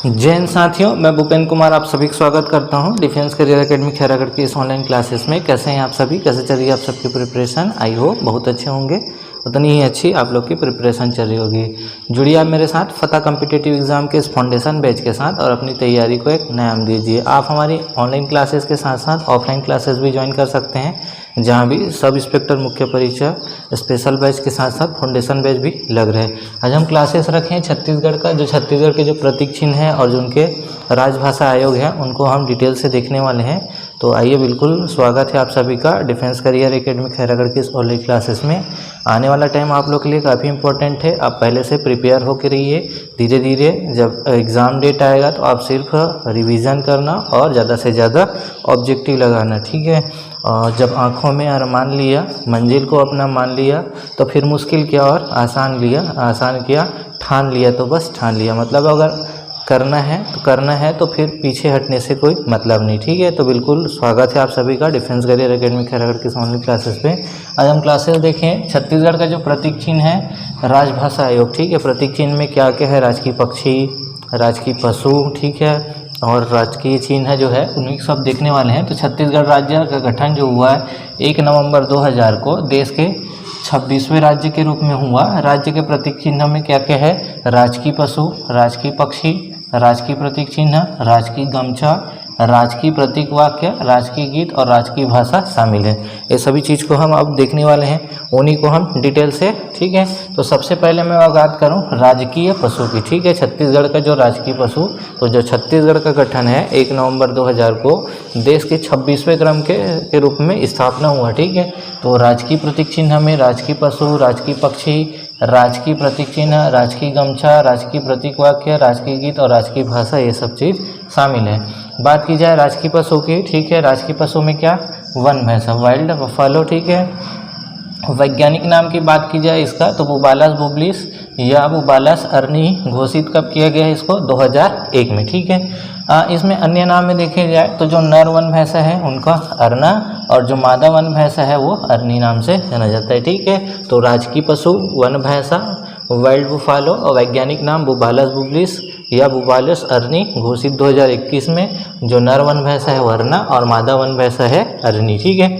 जय हिंद साथियों, मैं भूपेंद्र कुमार आप सभी का स्वागत करता हूं डिफेंस करियर एकेडमी खैरागढ़ की इस ऑनलाइन क्लासेस में। कैसे हैं आप सभी, कैसे चल रही है आप सबकी प्रिपरेशन? आई होप बहुत अच्छे होंगे, उतनी ही अच्छी आप लोग की प्रिपरेशन चल रही होगी। जुड़िए आप मेरे साथ फतह कॉम्पिटिटिव एग्जाम के इस फाउंडेशन बैच के साथ और अपनी तैयारी को एक नया दीजिए। आप हमारी ऑनलाइन क्लासेस के साथ साथ ऑफलाइन क्लासेस भी ज्वाइन कर सकते हैं, जहां भी सब इंस्पेक्टर मुख्य परीक्षा स्पेशल बैच के साथ साथ फाउंडेशन बैच भी लग रहे हैं। आज हम क्लासेस रखे हैं छत्तीसगढ़ का, जो छत्तीसगढ़ के जो प्रतीक चिन्ह है और जो उनके राजभाषा आयोग है उनको हम डिटेल से देखने वाले हैं। तो आइए, बिल्कुल स्वागत है आप सभी का डिफेंस करियर एकेडमी खैरागढ़ की इस ऑनलाइन क्लासेस में। आने वाला टाइम आप लोग के लिए काफ़ी इंपॉर्टेंट है, आप पहले से प्रिपेयर होकर रहिए। धीरे धीरे जब एग्ज़ाम डेट आएगा तो आप सिर्फ रिवीजन करना और ज़्यादा से ज़्यादा ऑब्जेक्टिव लगाना, ठीक है। जब आँखों में अरमान लिया, मंजिल को अपना मान लिया, तो फिर मुश्किल क्या और आसान किया, ठान लिया तो बस ठान लिया। मतलब अगर करना है तो करना है, तो फिर पीछे हटने से कोई मतलब नहीं, ठीक है। तो बिल्कुल स्वागत है आप सभी का डिफेंस करियर एकेडमी खैरागढ़ की ऑनलाइन क्लासेस पे। आज हम क्लासेस देखें छत्तीसगढ़ का जो प्रतीक चिन्ह है राजभाषा आयोग, ठीक है। प्रतीक चिन्ह में क्या क्या है? राजकीय पक्षी, राजकीय पशु, ठीक है, और राजकीय चिन्ह जो है उन्हीं सब देखने वाले हैं। तो छत्तीसगढ़ राज्य का गठन जो हुआ है 1 नवंबर 2000 को देश के 26वें राज्य के रूप में हुआ। राज्य के प्रतीक चिन्ह में क्या क्या है? राजकीय पशु, राजकीय पक्षी, राजकीय प्रतीक चिन्ह, राजकीय गमछा, राजकीय प्रतीक वाक्य, राजकीय गीत और राजकीय भाषा शामिल है। ये सभी चीज़ को हम अब देखने वाले हैं, उन्हीं को हम डिटेल से, ठीक है। तो सबसे पहले मैं बात करूं राजकीय पशु की, ठीक है। छत्तीसगढ़ का जो राजकीय पशु, तो जो छत्तीसगढ़ का गठन है 1 नवंबर 2000 को देश के 26वें क्रम के रूप में स्थापना हुआ, ठीक है। तो राजकीय प्रतीक चिन्ह में राजकीय पशु, राजकीय पक्षी, राजकीय प्रतीक चिन्ह, राजकीय गमछा, राजकीय प्रतीक वाक्य, राजकीय गीत और राजकीय भाषा, ये सब चीज़ शामिल है। बात की जाए राजकीय पशु की, ठीक है। राजकीय पशु में क्या? वन भैंसा, वाइल्ड बफेलो, ठीक है। वैज्ञानिक नाम की बात की जाए इसका, तो बुबालस बुबलिस या बुबालस अर्नी घोषित कब किया गया है इसको? 2001 में, ठीक है। इसमें अन्य नाम में देखे जाए तो जो नर वन भैंसा है उनका अर्ना और जो मादा वन भैंसा है वो अर्नी नाम से जाना जाता है, ठीक है। तो राजकीय पशु वन भैंसा, वाइल्ड बुफालो और वैज्ञानिक नाम बुबालस बुबलिस या बुबालस अर्नी घोषित 2021 में। जो नर वन भैंसा है वर्ना और मादा वन भैंसा है अर्नी, ठीक है।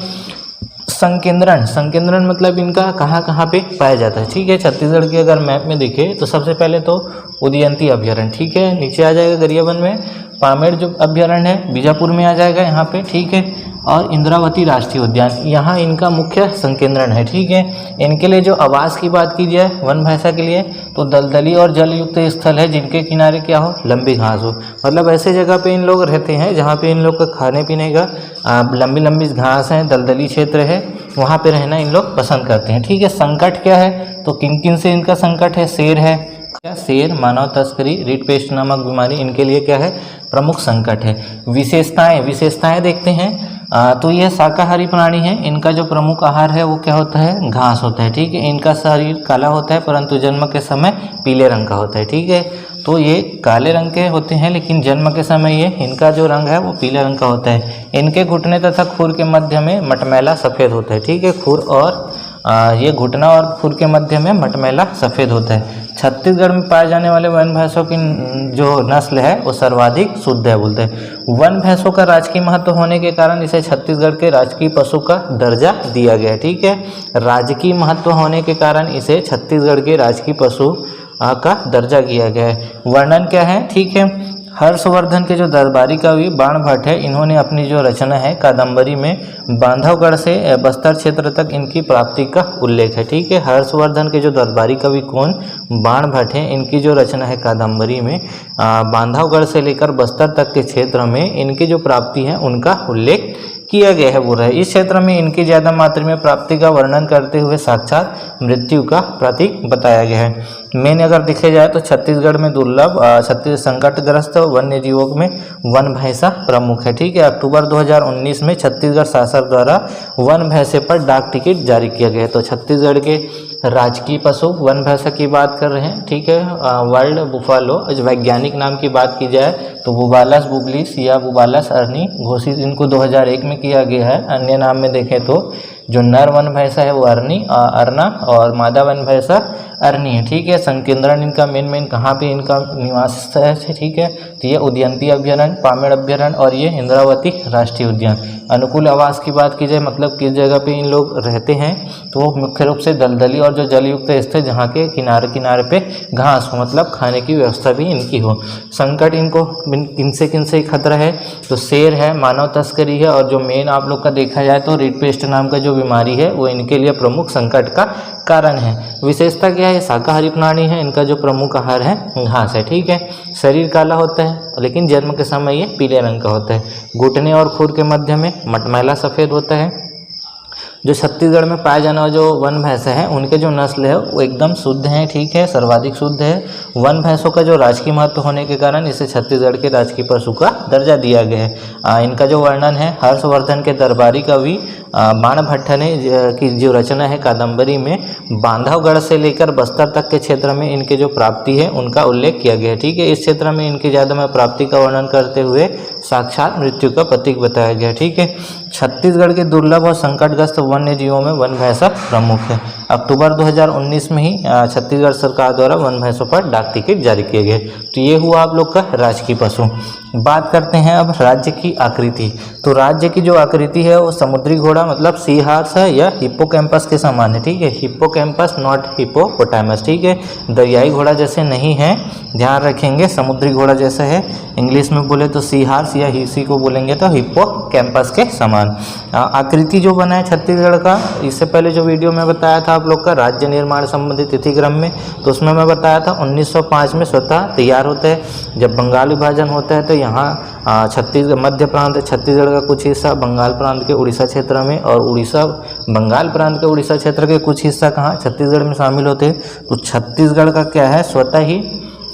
संकेंद्रण मतलब इनका कहाँ कहाँ पे पाया जाता है, ठीक है। छत्तीसगढ़ के अगर मैप में दिखे तो सबसे पहले तो उदयंती अभ्यारण्य, ठीक है, नीचे आ जाएगा गरियाबंद में। पामेड़ जो अभ्यारण्य है बीजापुर में आ जाएगा यहाँ पे, ठीक है। और इंद्रावती राष्ट्रीय उद्यान, यहाँ इनका मुख्य संकेंद्रण है, ठीक है। इनके लिए जो आवास की बात की जाए वन भैंसा के लिए, तो दलदली और जलयुक्त स्थल है जिनके किनारे क्या हो? लंबी घास हो। मतलब ऐसे जगह पे इन लोग रहते हैं जहाँ पे इन लोग का खाने पीने का लंबी लंबी घास है, दलदली क्षेत्र है, वहाँ पे रहना इन लोग पसंद करते हैं, ठीक है। संकट क्या है? तो किन किन से इनका संकट है? शेर है, क्या? शेर, मानव तस्करी, रीट पेस्ट नामक बीमारी इनके लिए क्या है? प्रमुख संकट है। विशेषताएं देखते हैं। तो ये शाकाहारी प्राणी है, इनका जो प्रमुख आहार है वो क्या होता है? घास होता है, ठीक है। इनका शरीर काला होता है परंतु जन्म के समय पीले रंग का होता है, ठीक है। तो ये काले रंग के होते हैं लेकिन जन्म के समय ये इनका जो रंग है वो पीले रंग का होता है। इनके घुटने तथा खुर के मध्य में मटमैला सफ़ेद होता है, ठीक है। खुर और ये घुटना और खुर के मध्य में मटमैला सफ़ेद होता है। छत्तीसगढ़ में पाए जाने वाले वन भैंसों की जो नस्ल है वो सर्वाधिक शुद्ध है बोलते हैं। वन भैंसों का राजकीय महत्व होने के कारण इसे छत्तीसगढ़ के राजकीय पशु का दर्जा दिया गया है, ठीक है। राजकीय महत्व होने के कारण इसे छत्तीसगढ़ के राजकीय पशु का दर्जा दिया गया है। वर्णन क्या है? ठीक है। हर्षवर्धन के जो दरबारी कवि बाणभट्ट है, इन्होंने अपनी जो रचना है कादम्बरी में बांधवगढ़ से बस्तर क्षेत्र तक इनकी प्राप्ति का उल्लेख है, ठीक है। हर्षवर्धन के जो दरबारी कवि कौन? बाणभट्ट है। इनकी जो रचना है कादम्बरी में बांधवगढ़ से लेकर बस्तर तक के क्षेत्र में इनकी जो प्राप्ति है उनका उल्लेख किया गया है, बोल रहा है। इस क्षेत्र में इनकी ज़्यादा मात्रा में प्राप्ति का वर्णन करते हुए साक्षात मृत्यु का प्रतीक बताया गया है। मेन अगर देखे जाए तो छत्तीसगढ़ में दुर्लभ संकटग्रस्त वन्य जीवों में वन भैंसा प्रमुख है, ठीक है। अक्टूबर 2019 में छत्तीसगढ़ शासन द्वारा वन भैंसे पर डाक टिकट जारी किया गया है। तो छत्तीसगढ़ के राजकीय पशु वन भैंसा की बात कर रहे हैं, ठीक है। वाइल्ड बुफालो, वैज्ञानिक नाम की बात की जाए तो बुबालस बुबलिस या बुबालस अर्नी घोषित इनको 2001 में किया गया है। अन्य नाम में देखें तो जो नर वन भैंसा है वो अरना और मादा वन भैंसा अरनी है, ठीक है। संकेंद्रण इनका मेन कहाँ पे इनका निवास स्थल है, ठीक है। तो ये उदयंती अभ्यारण्य, पामेड़ अभ्यारण्य और ये इंद्रावती राष्ट्रीय उद्यान। अनुकूल आवास की बात की जाए, मतलब किस जगह पे इन लोग रहते हैं, तो वो मुख्य रूप से दलदली और जो जलयुक्त स्थल जहाँ के किनारे किनारे पे घास हो, मतलब खाने की व्यवस्था भी इनकी हो। संकट इनको किनसे किनसे खतरा है, तो शेर है, मानव तस्करी है, और जो मेन आप लोग का देखा जाए तो रेड पेस्ट नाम का जो बीमारी है वो इनके लिए प्रमुख संकट का कारण है। विशेषता क्या है, शाकाहारी प्राणी है, इनका जो प्रमुख आहार है घास है, ठीक है। शरीर काला होता है लेकिन जन्म के समय ये पीले रंग का होता है। घुटने और खुर के मध्य में मटमैला सफ़ेद होता है। जो छत्तीसगढ़ में पाए जाने वाले जो वन भैंस है उनके जो नस्ल है वो एकदम शुद्ध हैं, ठीक है, सर्वाधिक शुद्ध है। वन भैंसों का जो राजकीय महत्व होने के कारण इसे छत्तीसगढ़ के राजकीय पशु का दर्जा दिया गया है। इनका जो वर्णन है हर्षवर्धन के दरबारी कवि बाणभट्ट ने की जो रचना है कादम्बरी में बांधवगढ़ से लेकर बस्तर तक के क्षेत्र में इनके जो प्राप्ति है उनका उल्लेख किया गया है, ठीक है। इस क्षेत्र में इनकी ज़्यादा में प्राप्ति का वर्णन करते हुए साक्षात मृत्यु का प्रतीक बताया गया, ठीक है। छत्तीसगढ़ के दुर्लभ और संकटग्रस्त वन्य जीवों में वन भैंसा प्रमुख है। अक्टूबर 2019 में ही छत्तीसगढ़ सरकार द्वारा वन भैंसों पर डाक टिकट जारी किए गए। तो ये हुआ आप लोग का राजकीय पशु। बात करते हैं अब राज्य की आकृति। तो राज्य की जो आकृति है वो समुद्री घोड़ा मतलब सी हॉर्स है या हिप्पोकैम्पस के समान है, ठीक है। हिप्पोकैम्पस नॉट हिप्पोपोटामस, ठीक है। दरियाई घोड़ा जैसे नहीं है, ध्यान रखेंगे, समुद्री घोड़ा जैसा है। इंग्लिश में बोले तो सी हॉर्स या इसी को बोलेंगे तो हिप्पोकैम्पस के समान। आकृति जो बना है छत्तीसगढ़ का, इससे पहले जो वीडियो में बताया था आप लोग का राज्य निर्माण संबंधी तिथिक्रम में, तो उसमें मैं बताया था 1905 में स्वतः तैयार होता है। जब बंगाल विभाजन होता है तो यहाँ छत्तीसगढ़ मध्य प्रांत छत्तीसगढ़ का कुछ हिस्सा बंगाल प्रांत के उड़ीसा क्षेत्र में और उड़ीसा बंगाल प्रांत के उड़ीसा क्षेत्र के कुछ हिस्सा कहाँ छत्तीसगढ़ में शामिल होते हैं। तो छत्तीसगढ़ का क्या है स्वतः ही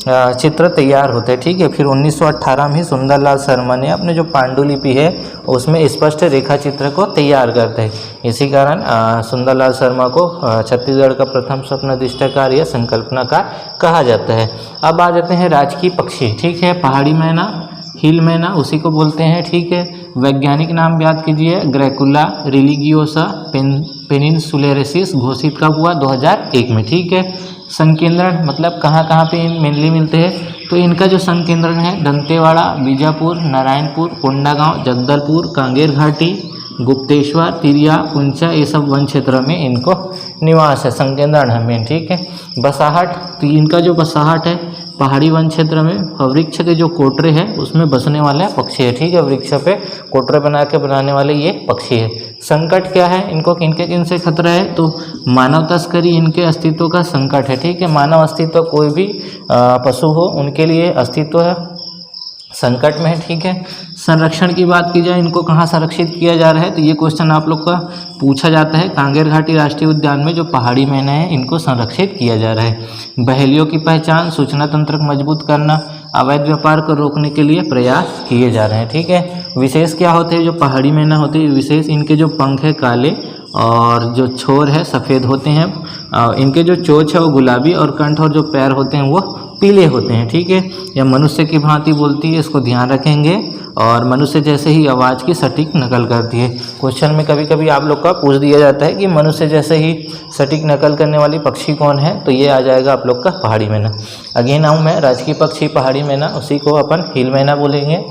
चित्र तैयार होते हैं, ठीक है। फिर 1918 में ही सुंदरलाल शर्मा ने अपने जो पांडुलिपि है उसमें स्पष्ट रेखा चित्र को तैयार करते हैं। इसी कारण सुंदरलाल शर्मा को छत्तीसगढ़ का प्रथम स्वप्नदिष्टकार या संकल्पनाकार कहा जाता है। अब आ जाते हैं राजकीय पक्षी, ठीक है। पहाड़ी मैना, हिल मैना उसी को बोलते हैं, ठीक है। वैज्ञानिक नाम याद कीजिए, ग्रैकुला रिलीगियोसा पेनिनसुलेरेसिस घोषित कब हुआ 2001 में, ठीक है। संकेंद्रण मतलब कहाँ कहाँ पे मेनली मिलते हैं, तो इनका जो संकेंद्रण है दंतेवाड़ा, बीजापुर, नारायणपुर, कोंडागांव, जगदलपुर, कांगेर घाटी, गुप्तेश्वर, तिरिया, पुंचा, ये सब वन क्षेत्र में इनको निवास है, संकेंद्रण है मेन, ठीक है। बसाहट, तो इनका जो बसाहट है पहाड़ी वन क्षेत्र में वृक्ष के जो कोटरे हैं उसमें बसने वाले पक्षी है, ठीक है। वृक्ष पे कोटरे बना के बनाने वाले ये पक्षी है। संकट क्या है इनको, किनके किन से खतरा है, तो मानव तस्करी इनके अस्तित्व का संकट है, ठीक है। मानव अस्तित्व कोई भी पशु हो उनके लिए अस्तित्व है संकट में है, ठीक है। संरक्षण की बात की जाए, इनको कहाँ संरक्षित किया जा रहा है, तो ये क्वेश्चन आप लोग का पूछा जाता है। कांगेर घाटी राष्ट्रीय उद्यान में जो पहाड़ी मैना है इनको संरक्षित किया जा रहा है। बहेलियों की पहचान, सूचना तंत्र को मजबूत करना, अवैध व्यापार को रोकने के लिए प्रयास किए जा रहे हैं, ठीक है। विशेष क्या होते हैं जो पहाड़ी मैना होते हैं, विशेष इनके जो पंख है काले और जो छोर है सफ़ेद होते हैं। इनके जो चोंच है वो गुलाबी और कंठ और जो पैर होते हैं वो पीले होते हैं, ठीक है। यह मनुष्य की भांति बोलती है, इसको ध्यान रखेंगे। और मनुष्य जैसे ही आवाज़ की सटीक नकल करती है। क्वेश्चन में कभी कभी आप लोग का पूछ दिया जाता है कि मनुष्य जैसे ही सटीक नकल करने वाली पक्षी कौन है, तो ये आ जाएगा आप लोग का पहाड़ी मैना। अगेन आऊँ मैं, राजकीय पक्षी पहाड़ी मैना, उसी को अपन हिल मैना बोलेंगे।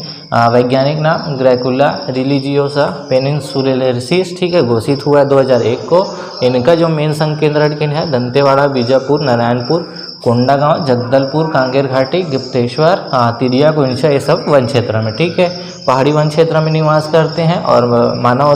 वैज्ञानिक नाम ग्रैकुला रिलीजियोसा पेनिनसुलेरेसिस, ठीक है, घोषित हुआ है 2001 को। इनका जो मेन संकेंद्रण है दंतेवाड़ा, बीजापुर, नारायणपुर, कोंडागांव, जगदलपुर, कांगेर घाटी, गुप्तेश्वर, तिरिया, कुंचा, ये सब वन क्षेत्र में, ठीक है, पहाड़ी वन क्षेत्र में निवास करते हैं। और मानव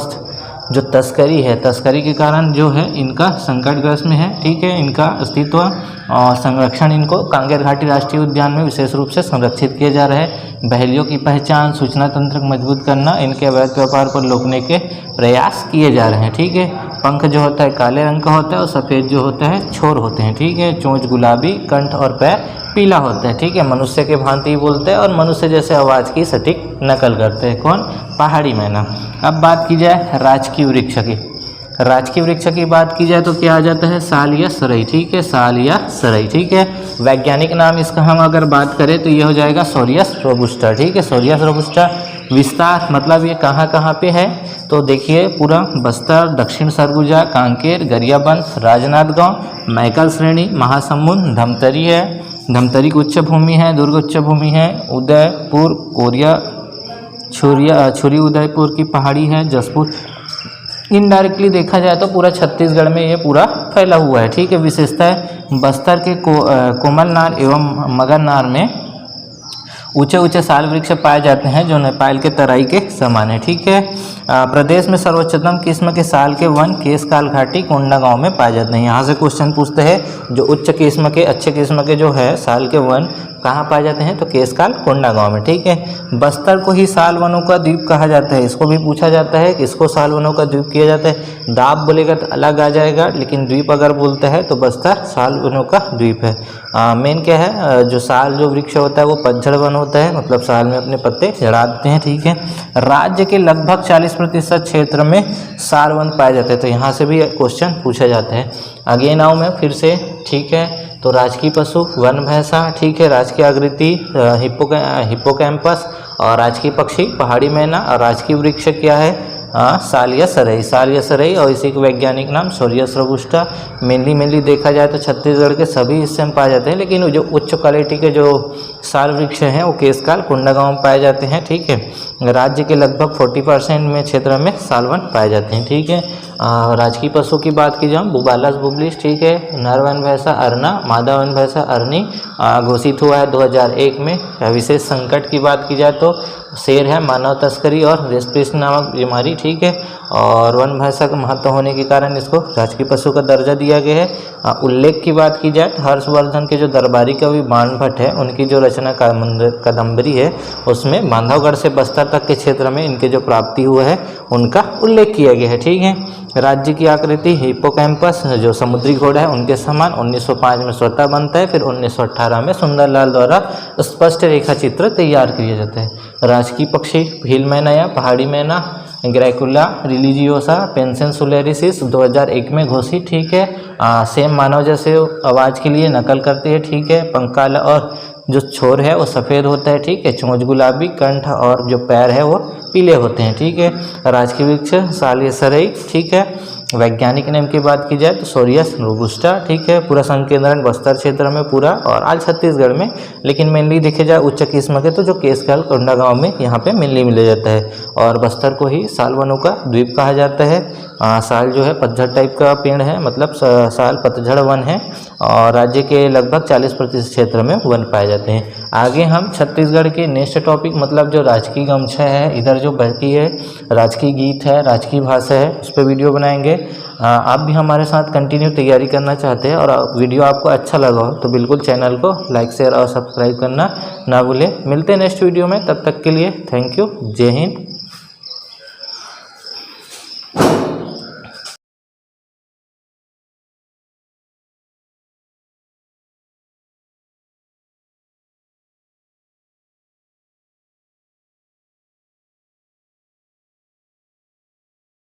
जो तस्करी है, तस्करी के कारण जो है इनका संकटग्रस्त में है, ठीक है। इनका अस्तित्व और संरक्षण इनको कांगेर घाटी राष्ट्रीय उद्यान में विशेष रूप से संरक्षित किया जा रहा है। बहेलियों की पहचान, सूचना तंत्र को मजबूत करना, इनके अवैध व्यापार को रोकने के प्रयास किए जा रहे हैं, ठीक है। पंख जो होता है काले रंग का होता है और सफ़ेद जो होता है छोर होते हैं, ठीक है। चोंच गुलाबी, कंठ और पैर पीला होता है, ठीक है। मनुष्य के भांति बोलते हैं और मनुष्य जैसे आवाज़ की सटीक नकल करते हैं, कौन, पहाड़ी मैना। अब बात की जाए राजकीय वृक्ष की। राजकीय वृक्ष की बात की जाए तो क्या आ जाता है, साल या सरई, ठीक है, साल या सरई, ठीक है। वैज्ञानिक नाम इसका हम अगर बात करें तो ये हो जाएगा सोरियस रोबुस्टा, ठीक है, सोरियस रोबुस्टा। विस्तार मतलब ये कहाँ कहाँ पे है, तो देखिए पूरा बस्तर, दक्षिण सरगुजा, कांकेर, गरियाबंद, राजनांदगांव, मैकल श्रेणी, महासमुंद, धमतरी है, धमतरी की उच्च भूमि है, दुर्ग उच्च भूमि है, उदयपुर, कोरिया, छुरी उदयपुर की पहाड़ी है, जसपुर। इनडायरेक्टली देखा जाए तो पूरा छत्तीसगढ़ में ये पूरा फैला हुआ है। ठीक है, विशेषता है बस्तर के कोमलनार एवं मगरनार में ऊंचे ऊंचे साल वृक्ष पाए जाते हैं जो नेपाल के तराई के समान है। ठीक है, प्रदेश में सर्वोच्चतम किस्म के साल के वन केशकाल घाटी कोंडागांव में पाए जाते हैं। यहाँ से क्वेश्चन पूछते हैं जो उच्च किस्म के अच्छे किस्म के जो है साल के वन कहाँ पाए जाते हैं, तो केशकाल कोंडागांव में। ठीक है, बस्तर को ही साल वनों का द्वीप कहा जाता है। इसको भी पूछा जाता है कि इसको साल वनों का द्वीप किया जाता है। दाब बोलेगा तो अलग आ जाएगा, लेकिन द्वीप अगर बोलते हैं तो बस्तर साल वनों का द्वीप है। मेन क्या है, जो साल जो वृक्ष होता है वो पतझड़ वन होता है, मतलब साल में अपने पत्ते झड़ा देते हैं। ठीक है, राज्य के लगभग 40% क्षेत्र में साल वन पाए जाते हैं, तो यहाँ से भी क्वेश्चन पूछा जाता है। आगे नाव में फिर से, ठीक है, तो राजकीय पशु वन भैंसा, ठीक है, राजकीय आकृति हिप्पोकैम्पस, और राजकीय पक्षी पहाड़ी मैना, और राजकीय वृक्ष क्या है, साल या सरई, और इसी के वैज्ञानिक नाम सोरियस रोबुस्टा। मेनली देखा जाए तो छत्तीसगढ़ के सभी हिस्से में पाए जाते हैं, लेकिन जो उच्च क्वालिटी के जो साल वृक्ष हैं वो केशकाल कोंडागांव में पाए जाते हैं। ठीक है, राज्य के लगभग 40% में क्षेत्र में साल वन पाए जाते हैं। ठीक है, राजकीय पशु की बात की जाए बुबालस बुबलिस, ठीक है, नर वन भैंसा अरना, मादा वन भैंसा अरनी घोषित हुआ है 2001 में। विशेष संकट की बात की जाए तो शेर है, मानव तस्करी और रेस्पिस नामक बीमारी। ठीक है, और वन भैंसा का महत्व होने के कारण इसको राजकीय पशु का दर्जा दिया गया है। उल्लेख की बात की जाए तो हर्षवर्धन के जो दरबारी कवि बाणभट्ट है उनकी जो रचना कादम्बरी है उसमें बांधवगढ़ से बस्तर तक के क्षेत्र में इनके जो प्राप्ति हुआ है उनका उल्लेख किया गया है। ठीक है, राज्य की आकृति हिप्पोकैम्पस जो समुद्री घोड़ा है उनके समान 1905 में स्वतः बनता है, फिर 1918 में सुंदरलाल द्वारा स्पष्ट रेखा चित्र तैयार किया जाता है। राजकीय पक्षी भील मैना या पहाड़ी मैना ग्रैकुला रिलीजियोसा पेंसेंसुलेरिसिस 2001 में घोषित। ठीक है, सेम मानव जैसे आवाज़ के लिए नकल करती है। ठीक है, पंखाला और जो छोर है वो सफ़ेद होता है। ठीक है, चोंच गुलाबी, कंठ और जो पैर है वो पीले होते हैं। ठीक है, राजकीय वृक्ष साल या सरई। ठीक है, वैज्ञानिक नेम की बात की जाए तो सोरियस रोबुस्टा। ठीक है, पूरा संकेंद्रण बस्तर क्षेत्र में पूरा और आल छत्तीसगढ़ में, लेकिन मेनली देखे जाए उच्च किस्म के तो जो केशकाल कोंडागांव में यहाँ पे मेनली मिला जाता है। और बस्तर को ही साल वनों का द्वीप कहा जाता है। साल जो है पतझड़ टाइप का पेड़ है, मतलब साल पतझड़ वन है, और राज्य के लगभग 40% क्षेत्र में वन पाए जाते हैं। आगे हम छत्तीसगढ़ के नेक्स्ट टॉपिक मतलब जो राजकीय गमछा है, इधर जो बाकी है राजकीय गीत है, राजकीय भाषा है, उस पर वीडियो बनाएंगे। आप भी हमारे साथ कंटिन्यू तैयारी करना चाहते हैं और वीडियो आपको अच्छा लगा हो तो बिल्कुल चैनल को लाइक शेयर और सब्सक्राइब करना ना भूलें। मिलते हैं नेक्स्ट वीडियो में, तब तक के लिए थैंक यू। जय हिंद।